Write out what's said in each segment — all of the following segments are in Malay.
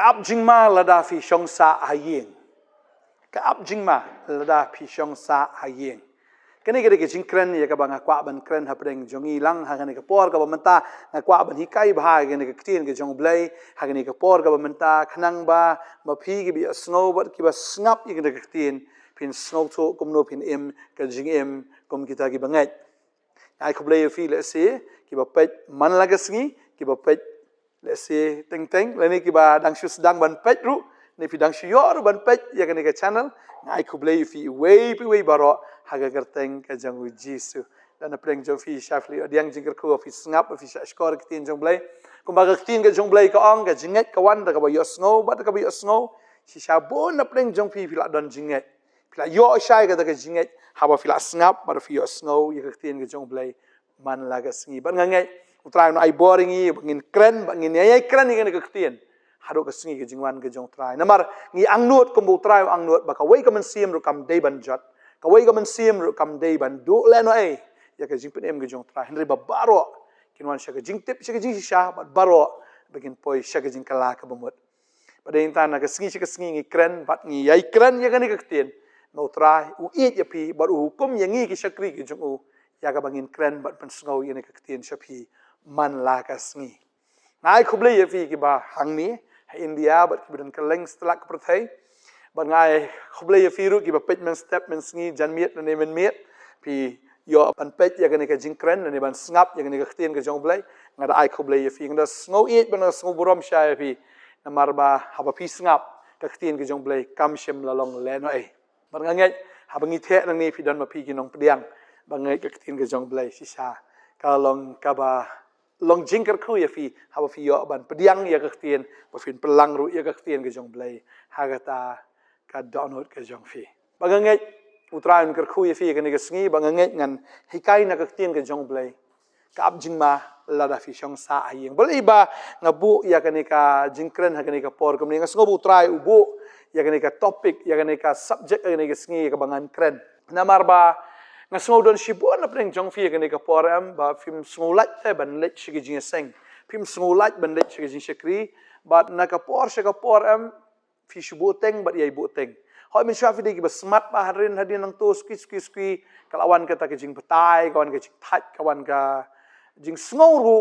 Kaap jingma lada fi shong sa hayeng. Kaap jingma lada fi shong sa hayeng. Kani gede ke jingkren ya ka bang akwa ban kren ha preng jongi lang ha kani ka por ka bamenta akwa ban hikai bha gene ka tin ke jong blai ha kani ka por ka bamenta khnang ba ma phi ki bi snow bat ki ba snap i gene ka tin pin snow to kum no pin em ka jing em kum kita ki bangai ai ko blai fi le se ki ba pet man la ka sngi ki ba pet le se teng teng le ni ki ba dang shu sedang ban pet ru ni fi dang shu yor ban pet ya kani ka channel ai ko blai fi way baro haga gerteng ka jang jisu dan apreng jo fi shafli odiang jingker ko fi snap fi skor kitin jong blai kumbaga kitin ka jong blai ka ong ka jinget ka wan da ka ba yo snow ba da ka ba yo snow si shabon apreng jong fi la don jinget pila yo shai ka da ka jinget haba fi la snap ba fi yo snow ya kitin ka jong blai man la ga sngi ban ngai utrai no ai boring i bangin kren bangin ai kren ni ka kitin hado ka sngi ka jingwan ka jong trai namar ngi angnut kum bu trai angnut ba ka wei ka man sim ru kam dei ban jot kawai ka man sim ru kam dei ban do le no ai ya ka jing pem ga jong tra henry ba baro kinwan sha ka jing tip sha ka jing sha ba baro begin poi sha ka jing kala ka bamut pada intan ka sngi sha ka sngi ngi kren bat ngi yai kren ya ka ni ka tien no tra u it ya pi ba hukum ya ngi ki shakri ki jong u ya ka bangin kren bat pan sngo ya ni ka tien sha pi man la ka sngi ngai khuble ya fi ki ba hang ni india bat ki bidan ka leng stlak prathai ban ngai khuble ya firu ki ba pet men step men sngi jan miet ne men miet pi yo ban pet ya ka jingkren ne ban snap ya ka tien ka jong blai ngada ai khuble ya fi ngada snow it ban snow burom sha ya fi namar ba haba pi snap ka tien ka jong blai kam shem la long le no ai ban ngai haba ngi the nang ni fi don ma pi ki nong pdiang ban ngai ka tien ka jong blai si sha ka long ka ba long jingker khu ya fi haba fi yo ban pdiang ya ka tien ba fin pelang ru ya ka tien ka jong blai hagata ka download ka jong fi baganget utrain ker khu ye fi ka ni ka sngi baganget ngan hikai na ka tien ka jong blai ka ab jingma la da fi shong sa ayeng boleh ba ngabu ya ka ni ka jingkren ha ka ni ka por ka ni ka sngo bu trai ubu ya ka ni ka topic ya ka ni ka subject ka ni ka sngi ka bangan kren namar ba ngasngo don shibon na preng jong fi ka ni ka por am ba film smulat ban let shi ki jing seng film smulat ban let shi ki jing shakri ba na ka por shi ka por am fi shubuteng bat yai buteng hoi min shafi de ki basmat ba hadrin nang to ski kalawan ka ta ke jing petai kawan ka jing that kawan ka jing sngow ru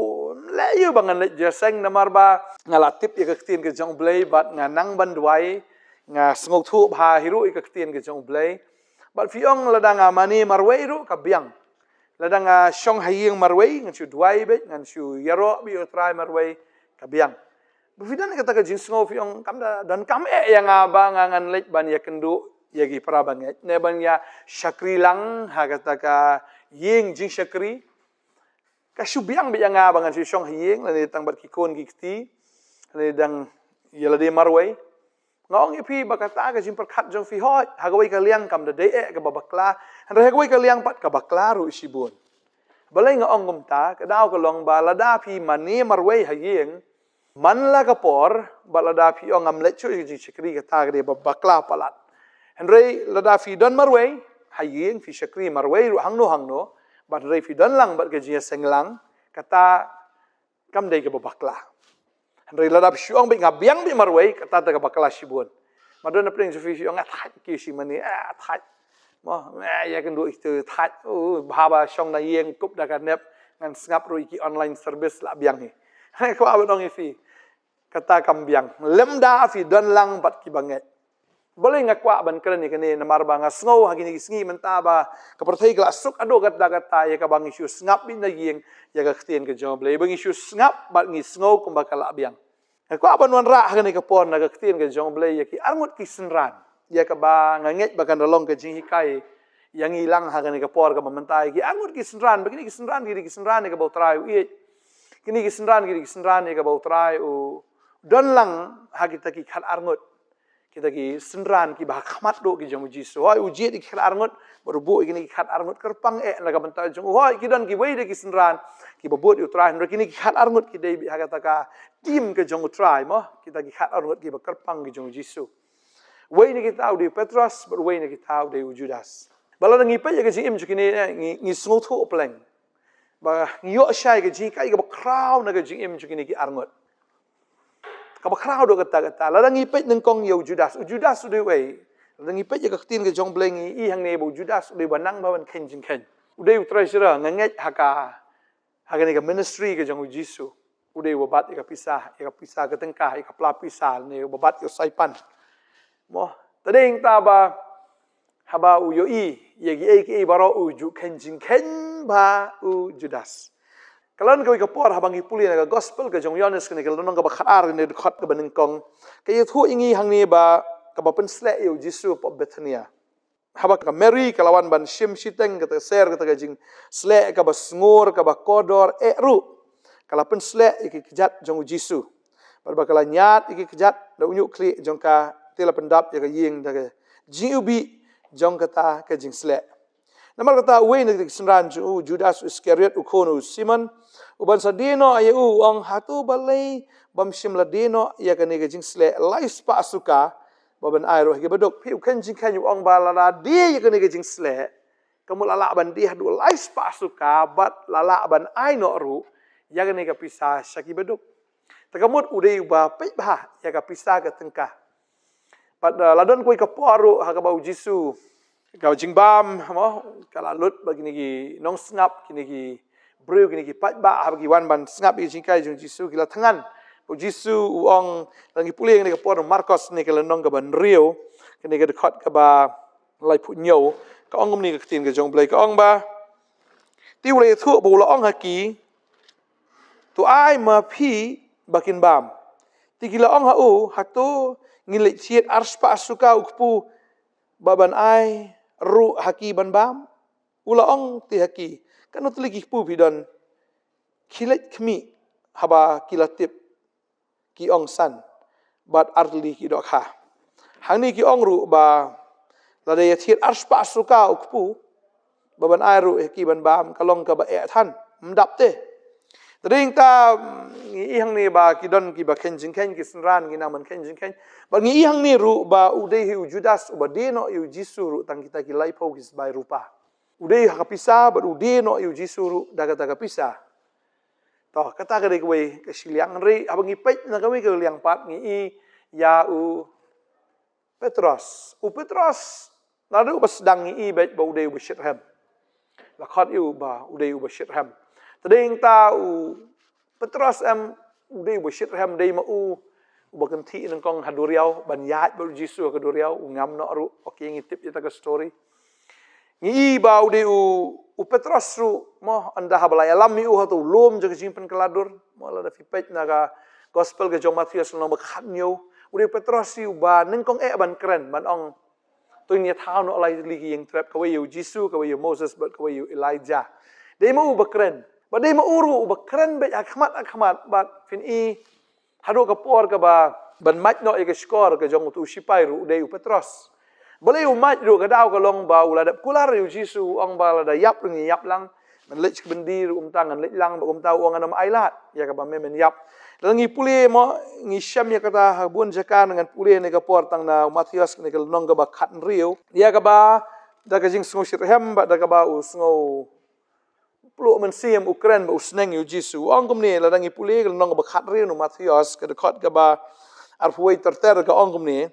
le yu bangan le jeseng namar ba ngala tip ya ka tien ke jong blai bat nga nang ban duai nga sngow thu ba hiru ka tien ke jong blai bat fiong ladang amani marwei ru ka biang ladang shong hayeng marwei ngan shu duai be ngan shu yaro bi try marwei ka biang Bufidan kata ka jing sngo fiong kam da dan kam yang abang ngan lek ban ya kendu ya gi prabanget ne ban ya shakri lang ha kata ka ying jing shakri ka shubiang bi yang abang ngan shong ying la tang bat ki kon gi kti le dang ya la de marwai ngong ya pi bakata ka jing perkhat jong fi hot ha ga wai ka liang kam da de ka babakla han ha ga wai ka liang pat ka bakla ru shibun balai ngong ngum ta ka daw ka long ba la da pi mani marwai ha ying man la ka por balada fi ong am lechu ji shakri ka tag de bakla palat henry lada fi don marway haying fi shakri marway ru hangno bat rei fi don lang bat ka ji senglang kata kam de ka bakla henry lada fi ong bi ngabiang bi marway kata ta ka bakla shibun madon na pring fi ong athat ki si mani athat mo ya kan do itu that baba shong na yeng kup da ka nep ngan ngap ru ki online service la biang ni ko abang fi kata kambiang lemda fi don lang bat ki banget boleh ngakwa ban kren ni kene namar ba ngasngo hagini sngi mentaba ka perthai kala suk ado kata ya ka bang isu ngap bin na yeng ya ka ktien ka jong blai bang isu ngap bat ngi sngo kum ba kala biang ngakwa ban wan ra hagini ka pon na ka ktien ka jong blai ya ki arngut ki senran ya ka ba nganget ba kan long ka jing hikai yang hilang hagini ka por ka mementai ki arngut ki senran begini ki senran ni ka bau trai kini ki senran ni ka bau trai don lang ha kita ki khat arngut kita ki senran ki bah khamat do ki jong jisu hoi uji ki khat arngut berbu kini ki khat arngut kerpang na ka banta jong hoi ki don ki wei de ki senran ki bobot utrai kini ki khat arngut ki dei ha kata ka tim ke jong utrai mo kita ki khat arngut ki ba kerpang ki jong jisu wei ni kita di Petrus but wei ni kita di Judas bala ngi pe ya ki im kini ngi sngo thu opleng ba ngi yo shai ki ji kai ka ba crown na ki im kini ki arngut ka ba crowd do kata la dangi pet nang kong yo Judas ude we dangi pet ya ka tin ke jong bleng I hang ne bo Judas ude banang ba ban ken jing ken ude treasure nganget haka ni ka ministry ke jong Jisu ude babat ka pisah ke tengkah ka pla pisah ne babat yo saipan mo tading ta ba haba u yo ye baro u ju ken jing ken ba u Judas Kalan kau ikapor habang ipuli na gospel ka jong Yohanes kini kalau nong ka bakar ni dekat ka baningkong kaya thu ingi hang ni ba ka ba pensle yo Jisu po Bethania haba ka Mary kalawan ban shim shiteng kata ser kata jing sle ka ba sngur ka ba kodor ru kala pensle iki kejat jong Jisu ba kala nyat iki kejat da unyu kli jong ka tela pendap ya ka ying da jiubi jong kata ka jing sle Namar kata uwe na senran Judas Iscariot ukono Simon uban sadino ayu ang hatu balay bamshim ladino ya kani jing sle lais pa suka baban airo hige badok pi kan jing kan yu ang balala dia ya kani jing sle kamu lala ban dia du lais pa suka bat lala ban ai no ru ya kani ka pisah saki badok takamut ude ba pe ba ya ka pisah ka tengkah pada ladon koi ka paru ha ka bau Jisu Kau jingbam, mo kalau lut bagi niki nong sengap kini ki brew kini ki pat ba bagi wan ban sengap i jingkai jong Jisu kila tangan bu Jisu uang lagi pulih ni kapor Marcos ni kala nong ka ban rio kini ka dekat ka ba lai pu nyo ka ong ni ka tin ka jong blai ka ong ba ti ule thu bu la ong haki tu ai ma phi bakin bam ti kila ong ha u hatu ngilai chiet arspa suka ukpu baban ai ru haki ban bam ula ong ti haki kanut lagi pu bidon kilet kmi haba kilatip ki ong san bat arli ki dok ha hangni ki ong ru ba la de yat arspa suka ukpu baban ai ru haki ban bam kalong ka ba e than mdap te Tading ta ihang ni ba kidon ki ba kenjing ken ki senran ki naman kenjing ken ba ngi ihang ni ru ba ude hi Judas ba de no yu Jisu ru tang kita ki lai pau kis bai rupa ude ha kapisa ba ude no yu Jisu ru daga daga pisa to kata ka de kwe ka siliang ri abang ipet na kami ka liang pat ngi ya Petros lalu ba sedang ngi bet ba ude ba shithem la khat yu ba ude ba shithem Tading ta Petros ude bo shit ham dei ma bakan thi nang kong haduriau ban yat ba Jisu ka duriau ngam no ru okay ngi tip ita ka story ngi ba ude Petros ru mo anda habla alam mi ha tu lom je jimpen kaladur mo la da fipet na ka gospel ke jong Matius no ba khatnyo ude Petros si ba nang kong ban kren ban ong tu ni thao no lai ligi yang trap ka we Jisu ka we Moses but ka we Elijah dei ma ba kren Ba dei ma uru ba keren be akhamat ba fin hado ka por ka ba ban mat no ke skor ka jong tu sipai ru dei Petros boleh umat ru ka daw ka long ba ula da kular yu Jisu ang ba la da yap ring yap lang man lech bendi ru tangan lech lang ba tau ang anam ailat ya ka ba men yap langi puli mo ngi syam ya kata bun jakan dengan puli ne ka por tang na Matius ne ka nong ka ba khat riu ya ka ba da ka jing sngo shirhem ba da ka ba sngo Pulu mensiam Ukraine ba usneng yu Jisu ang kumni la dangi puli kal nong ba khat ri no Matius ka dekat ka ba arfuai terter ka ang kumni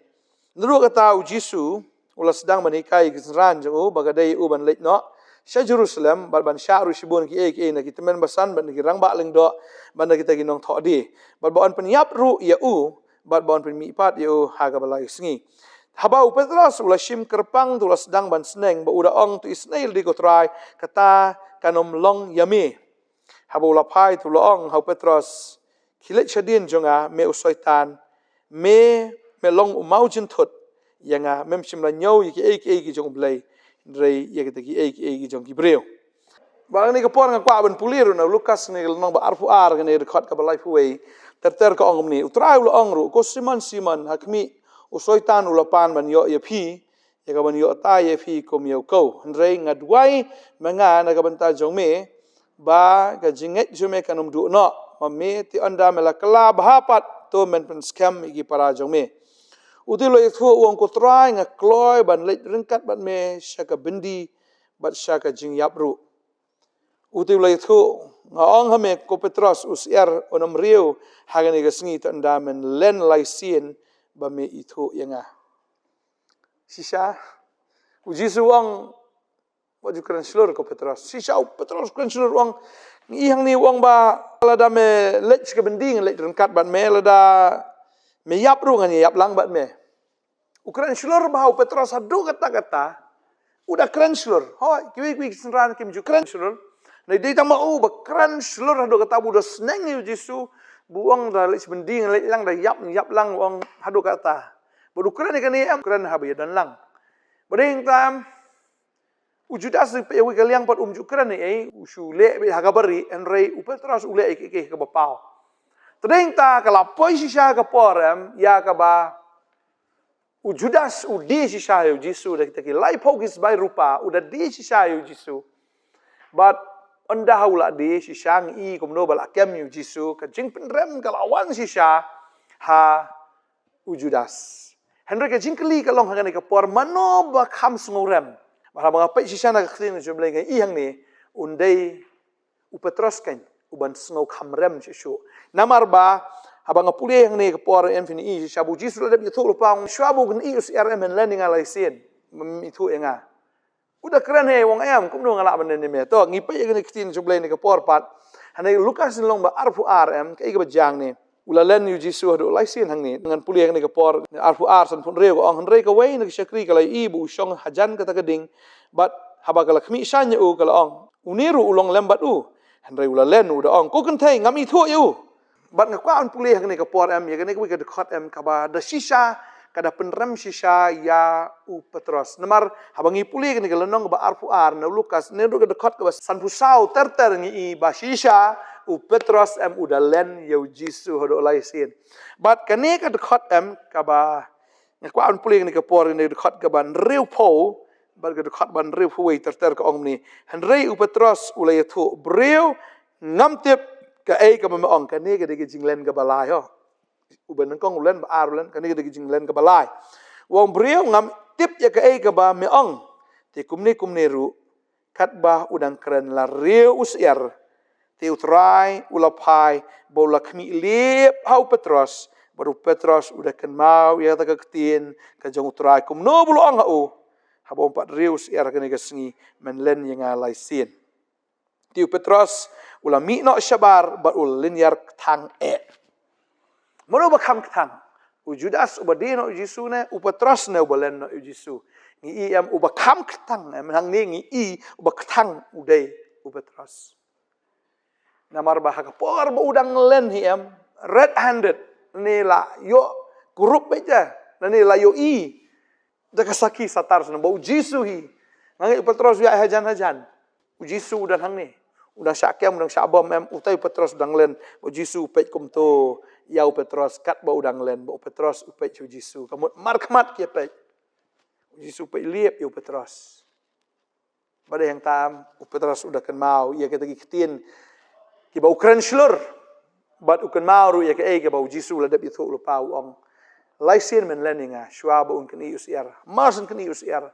nuru kata u Jisu ula sedang manikai kisran jo bagadai u ban leit no sha Jerusalem ban sha ru shibun ki ek na ki temen basan ban ki rang ba leng do ban kita ki nong tho di ban pen yap ru ya ban pen mi pat ya ha ka balai sngi Habau Petros ula shim kerpang tu ula sedang ban seneng ba uda ong tu isnail di ko try kata kanom long yami habau la pai tu long hau Petros kilet shadin jonga me usoitan me long umau jin thut yanga mem shim la nyau ki ki jong blai rei ye ki jong ki breu ba ni ko por nga kwa ban puliru na Lukas ni nong ba arfu ar ni record ka ba life way ter ka ong ni utrai ula ong ru ko Simon hakmi usoitan ulapan man yo ya phi ya ka ban yo ta ye phi kom yo ko rei ngadwai manga na ka banta jong me ba ka jinget jume kanum du no ma me ti anda mela kala bhapat to men pen scam igi para jong me utilo ye thu wong ko trai nga kloi ban let ringkat ban me shaka bindi bat shaka jing yap ru utiu lai thu ngaong hame ko Petros usiar onam riu hagani ga sngi ta ndamen len lai sien ba me ithu yanga sisa ujisu wang waju kran slur ko Petros sisa Petros kran slur wang ni hang ni wang ba lada me lech ke bending lech rengkat ban me lada me yap ru ngani yap lang bat me ukran slur ba Petros adu kata-kata udah kran slur hoi kiwi senran kim ju kran slur nei dei tama u ba kran slur hado kata bu do sneng yu jisu buang da lech bending lech lang da yap lang wang hado kata bodu kran ni kani am kran habi dan lang bodeng tam ujudas pe wi kaliang pat ju kran ni usu le be hagabari enrei u Petros ule ke bapau tadeng ta kala poi sisa ka porem ya ka ba ujudas udi sisa yu jisu da kita ki lai pogis bai rupa udah di sisa yu jisu but anda haula di sisang I kumno bal akem yu jisu ka jing penrem kalawan sisa ha ujudas Henry ka jingkeli kalong hangani ka por mano ba kham sngorem ba mga pe sisa na khin ju bleng I hang ni undai u Petros kan uban sngo khamrem jisu namar ba habang puli hang ni ka por enfini I sisa bu jisu da bi thulu pang shwabu gan I us rm learning ala sin itu enga udah keren he wong ayam kumno ngala benen ni me to ngipe gani ktin jublay ni ka porpat hanay Lukas long ba arfu rm kai ka bajang ni ulalen yu jisu hado lai sin hang ni dengan puli ni ka por arfu ar san pun reo ong hanrei ka wei ni syakri ka lai ibu syong hajan ka tagading bat haba ka lakmi shanya u ka ong uniru ulong lembat u hanrei ulalen u da ong ko kan thai ngami thu yu bat ngakwa an puli hang ni ka por am ya gani ka dekat am ka ba da sisa kada penrem sisa ya u Petros namar habangi puli ni galenong ba arfu ar na Lukas ne do dekat ka san pusau ter ngi ba sisa u Petros em udalen yu jisu hodo lai sin but kane ka dekat em ka ba ngakwa an puli ni ka por ni dekat ka ban riu po ba ka dekat ban riu po wei ter ka ong ni henrei u Petros ulai thu breu ngamtip ka ka ma ong kane ka de jinglen ka balai ho uben kong ulen ba arulen kani de jinglen ka balai wong brio ngam tip ya ka ka ba me ong te kumni ru kat ba udang keren la riu usiar te utrai ulapai bola kmi lep hau Petros baru Petros udah ken mau ya ta ka ketin ka jong utrai kumno bulu ong hau habo 4 riu usiar kani ka sngi men len yang alai sin tiu Petros ula mi no shabar ba ul linyar thang Mano ba kham thang u Judas ubadino Jisu ne u Petros ne ubalen no Jisu ni am uba kham thang hang ni ngi I uba thang udai u Petros namar ba ka por ba udang len hi am red handed ni la yo grup beja ni la yo I da kasaki satar na ba u Jisu hi ngi Petros ya hajan u Jisu udan hang ni udah syakem udang syabam em utai Petros udang len u Jisu pej kum to yau Petros kat ba udang len ba Petros upej ju Jisu kamut markmat kia pej Jisu pej liep yu Petros pada yang tam Petros udah ken mau ia kita kitin ki ba ukran slur bat ukan mau ru ia ke ba Jisu la dep itu lu pau ong laisen men leninga shwa ba un ken usiar marsen ken usiar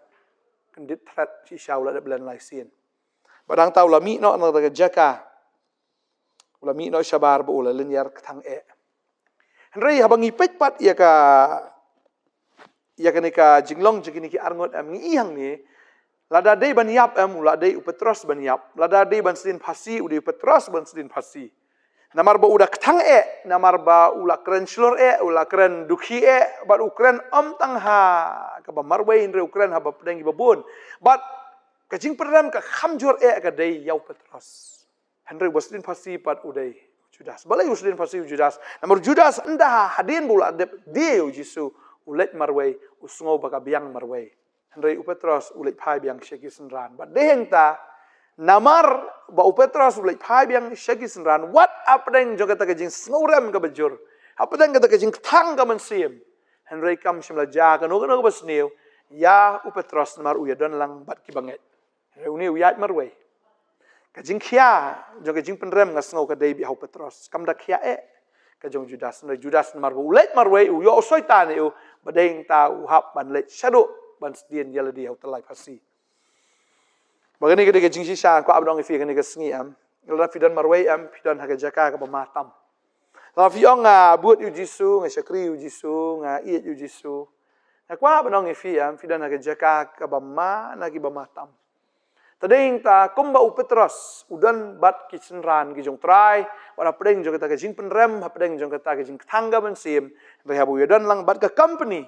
ken dit threat si shaw la dep len laisen badang tau la mi no na ta jaka ula mi no shabar ba ula linyar thang Henry habang ipet pat ya ka nika jinglong jigini ki arngot am ngi hang ni lada dei ban yap am ula dei u Petros ban yap lada dei ban sidin phasi u dei Petros ban sidin phasi namar ba uda thang namar ba ula kren slor ula kren dukhi ba ukren om tang ha ka ba marwei re ukren ha ba pedang babun but kajing perdam ka khamjor ka dei yau Petros Henry wasdin phasi pat udai Judas balai usdin phasi Judas namar Judas anda hadin bula dia Jisu ulet marwei usngo baka biang marwei Henry u Petros ulet phai biang sheki senran but deheng ta namar ba u Petros ulet phai biang sheki senran what apdeng jogata kajing sngoram ka bajur apdeng kata kajing thang ka mansim Henry kam shimla ja ka no basniu ya u Petros namar u yadon lang bat ki banget Reuni uyat marwei kajing khia jong kajing penrem ngasngau ka dei bi hau Petros kam da khia kajong Judas namar ulet marwei u yo soitan u badeng ta u hap ban let shadow ban dien yala di hau telai phasi Bagani ke jing shisha kwa abdong ifi ke sengi la fidan marway fidan haga jaka ka pamatam la fi ong buat yu jisu syakri yu jisu iet yu jisu kwa abdong ifi fidan haga jaka ka bama na ki bamatam tading ta kumba upetros udan bat kitchen ran ki jong try wala pedeng jong kata ke jing penrem pedeng jong kata ke jing tangga bensim rehabu yadan lang bat ka company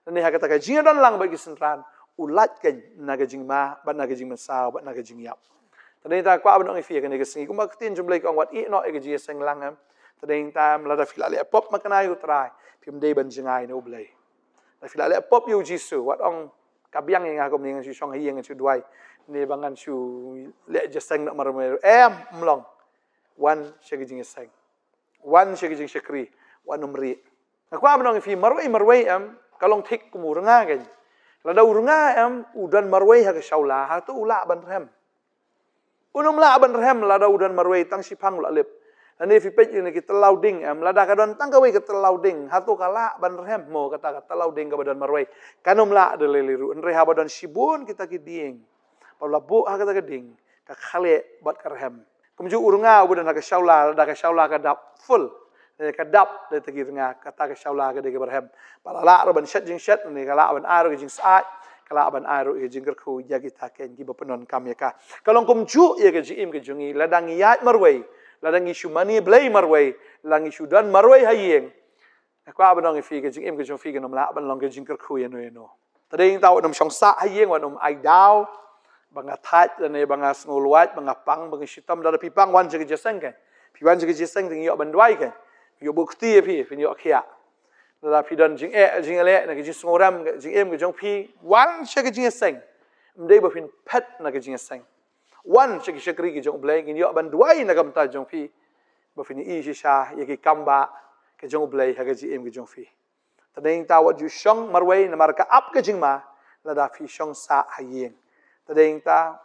ni ha kata ke jing dan lang bat kitchen ran ulat ke naga jing ma bat naga jing masau bat naga jing yap tading ta kwa abdong ifi ke sengi kumba tin jumlai ka wat no e ke ji seng lang tading ta mlada filale pop makana yu try pim dei ban jingai no blai la filale pop yu jisu wat ong kabiang yang aku mendingan si song hiang si duai ni bangan su le je seng nak marmer mlong wan shegi jing seng wan shegi jing shakri wan umri aku abdong ifi marwai kalong thik kumuranga ke lada urunga udan marwai ha ke shaula ha tu ula ban rem unum la ban rem lada udan marwai tang sipang la lep ani fi pej ni kita lauding lada kadon tang kawe kita lauding ha tu kala ban rem mo kata lauding ka badan marwai kanum la de leliru enre ha badan sibun kita kidieng pala bu ha kata keding ka khale bat ka rem kumju urunga udan ha ke shaula lada ka shaula ka dap full kadap de tegi nga kata ke shaula ke de berhem pala la ban shat jing shat ni kala ban aro jing saat kala ban aro jing kerku ya kita ken gi bepenon kam ya ka kalong kum ju ye ke jim ke jungi ladang yat marwai ladang isu mani blai marwai lang isu dan marwai hayeng aku abang fi ke jing ke jung fi ke nom la ban long ke jing kerku ya no tading tau nom song sa hayeng wa nom ai dau banga that ne banga ngulwat banga pang banga sitam da pipang wan je jeseng ke piwan je jeseng ding yo ban dwai ke yo bukti pi yo khia la pi dan jing ele na ke jing ngoram jing ke jong pi wan che ke jing seng mdei ba fin pet na ke jing seng wan che ke shakri ke jong blai yo ban duai na kam ta jong pi ba fin i sha ye ke kamba ke jong blai ha ke jing ke jong pi tadeng ta wat ju shong marwai na marka ap ke jing ma la da fi shong sa hayeng tadeng ta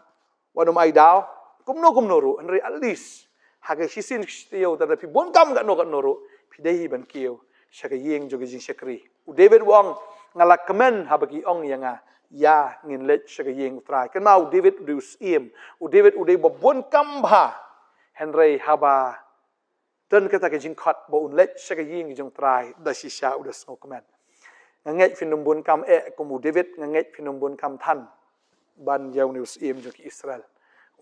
wadum ai dau kumno ru henry at least haga hisin stiyo da pi bon kam ga no ro pi dei ban kiyo shaka yeng jogi jing shakri u david wong ngala kamen habaki ong yanga ya ngin let shaka yeng try kan mau david dus u david u dei bon kam ba henry haba dan kata ke jing khat bo un let shaka yeng jong try da shisha u da sno kamen ngai finum bon kam ko mu david ngai finum bon kam than ban yaw news jogi israel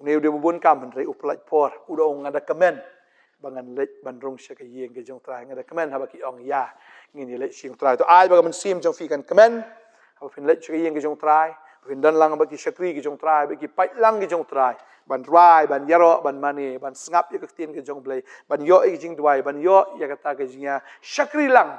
Neu dia bubun kam henry uplat por udah ong ada kemen bangan let bandrong syaka yeng ke jong trai ada kemen habaki ong ya ngin let sing trai to ai bagaman sim jong fi kan kemen haba fin let syaka yeng ke jong trai fin dan lang bagi syakri ke jong trai bagi pai lang ke jong trai ban rai ban yaro ban mani ban sngap ya ke tin ke jong blai ban yo ke jing duai ban yo ya kata ke jingya syakri lang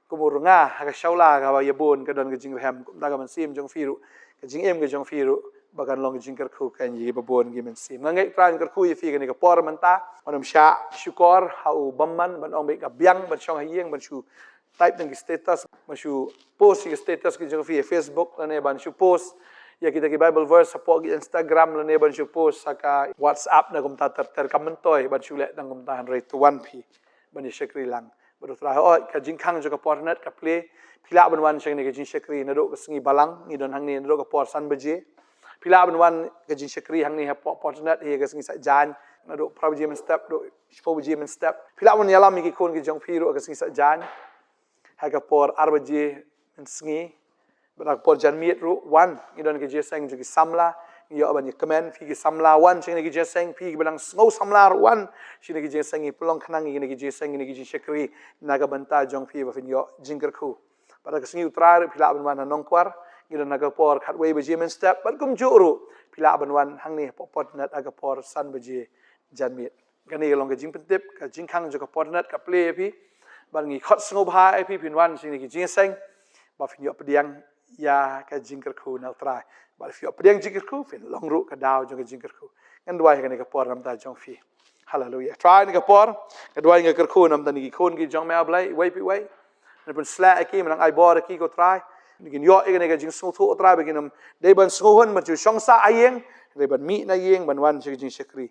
kumurunga ha shaula ga ya bon ke don ke jing hem bagaman sim jong firu ke jing ke jong firu bagan long jing kerku kan yi babon gi men sim ngai tran kerku yi fi kan ke por menta onam sha syukor hau bamman ban ong be ka biang ban chong hieng ban shu type nang status ban shu post ki status ki jong fi facebook lane ban shu post ya kita ki bible verse support ki instagram lane ban shu post saka whatsapp na kum ta ter kamentoi ban shu le dang kum ta rate to 1p ban shakri lang baru tra oi ka jing khang jo ka pornet ka play pila ban wan chang ne ka jing shakri na do ka singi balang ni don hang ni do ka por san baje pila ban wan ke jing shakri hang ni ha portnet he ke singi sa jan na do prabi men step do shpo ji men step pila ban yala mi ki kon ki jong piro ke singi sa jan ha ka por arbaji men singi barak por jan miet ru wan ni don ke je sang ju ki samla yo ban ni comment fi ki samla wan ching ni ki je sang fi ki balang ngau samla ru wan shi ni ki je sang ni pelong khnang ni ki je sang ni ki jing shakri naga banta jong fi ba fin yo jingker khu barak singi utra pila ban wan nong kwar ngidan agapor khatway baje men step ban kum juru pila ban wan hang ni potnet agapor san baje janmit gani long ka jing pentip ka jing khang jo ka potnet ka play pi ban ngi khot sngo bha pi pin wan sing ni ki jing seng ba fin yo pediang ya ka jing ker khu na trai ba fi yo pediang jing ker khu fin long ru ka daw jo ka jing ker khu ngan dwai ka ni ka por nam ta jong fi hallelujah try ni ka por ka dwai ngi ker khu nam ta ni ki khon ki jong ma blai wai pi wai ne pun sla ki mang ai bor ki ko try Nigin yo igane ka jing sung thu otra beginam de ban suhun ma chu shong sa ayeng de ban mi na yeng ban wan jing shakri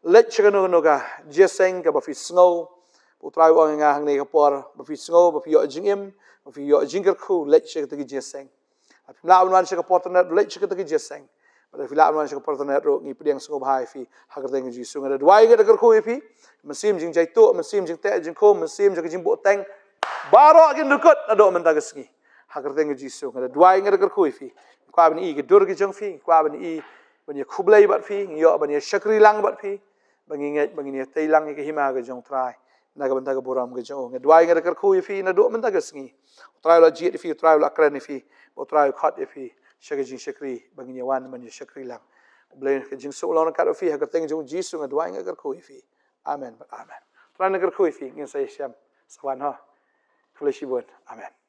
let chagano no ka jeseng ka ba fi snow otra wa nga hang ne ka por ba fi snow ba fi yo jing im ba fi yo jing ker khu let chag ta ki jeseng apim la wan shaka portana let chag ta ki jeseng pada filah man sing partner ro ngi pediang sing bahai fi hagar teng jisu ngada dwai ngada kar khu fi mesim jing jai to mesim jing te jing ko mesim jing jing bo teng baro gin dukut ado man tagas ngi hagar teng jisu ngada dwai ngada kar khu fi kwa ban i ge dur gi jong fi kwa ban i ban ye khublai bat fi yo ban ye shakri lang bat fi bangi ngai bangi ne tei lang ge hima ge jong trai naga ban taga boram ge jong nge dwai ngada kar khu fi na do man tagas ngi trai la jit fi trai la kran fi o trai khat fi shagajing shakri bangi ne wan man ye shakri lang Blain ke jing so long kat fi hagar teng jong jisu nga dwai nga gar khu fi amen amen trai nga gar khu fi ngin sai siam sawan ha kulishibun amen